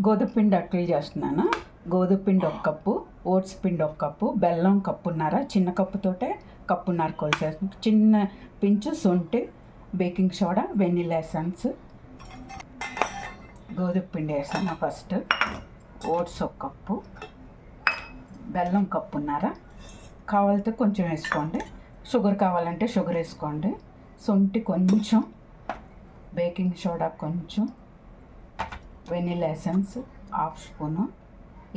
గోధుమ పిండి అట్లు చేస్తున్నాను. గోధుమ పిండి 1 కప్పు, ఓట్స్ పిండి 1 కప్పు, బెల్లం కప్పున్నర, చిన్న కప్పుతోటే కప్పున్నర కొలిసేస్తాను. చిన్న పించు శొంఠి, బేకింగ్ సోడా, వెనిలా ఎసెన్స్. గోధుమ పిండి వేసాను ఫస్ట్. ఓట్స్ 1 కప్పు, బెల్లం కప్పున్నర. కావాలితే కొంచెం వేసుకోండి, షుగర్ కావాలంటే షుగర్ వేసుకోండి. శొంఠి కొంచెం, బేకింగ్ సోడా కొంచెం, వెనిలా ఎసెన్స్ 1/2 స్పూను.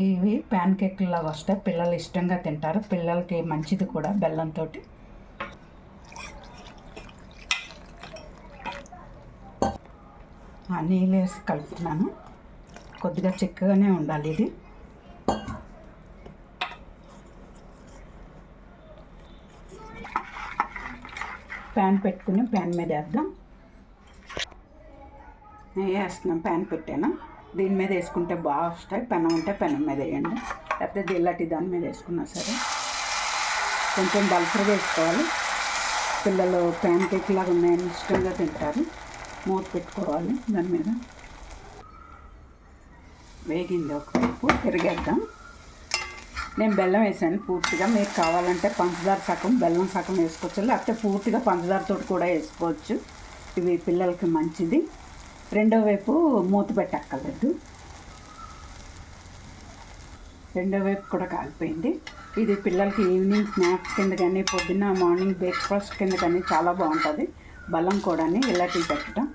ఇవి ప్యాన్ కేక్లాగా వస్తాయి, పిల్లలు ఇష్టంగా తింటారు, పిల్లలకి మంచిది కూడా బెల్లంతో. నీళ్ళు వేసి కలుపుతున్నాను. కొద్దిగా చిక్కగానే ఉండాలి ఇది. ప్యాన్ పెట్టుకుని ప్యాన్ మీద వేద్దాం. నెయ్యి వేస్తున్నాం, ప్యాన్ పెట్టాను. దీని మీద వేసుకుంటే బాగా వస్తాయి. పెనం ఉంటే పెనం మీద వేయండి, లేకపోతే ఇలాంటి దాని మీద వేసుకున్నా సరే. కొంచెం బల్సర్గా వేసుకోవాలి, పిల్లలు ప్యాన్ కేక్ లాగా ఉన్నాయని ఇష్టంగా తింటారు. మూత పెట్టుకోవాలి దాని మీద. వేగింది ఒకవైపు, తిరిగేద్దాం. నేను బెల్లం వేసాను పూర్తిగా, మీరు కావాలంటే పంచదార సగం బెల్లం సగం వేసుకోవచ్చు, లేకపోతే పూర్తిగా పంచదారతో కూడా వేసుకోవచ్చు. ఇవి పిల్లలకి మంచిది. రెండో వైపు మూత పెట్టక్కర్లేదు. రెండో వైపు కూడా కాలిపోయింది. ఇది పిల్లలకి ఈవినింగ్ స్నాక్స్ కింద కానీ, పొద్దున్న మార్నింగ్ బ్రేక్ఫాస్ట్ కింద కానీ చాలా బాగుంటుంది. బెల్లం కూడా ఇలాంటివి పెట్టడం.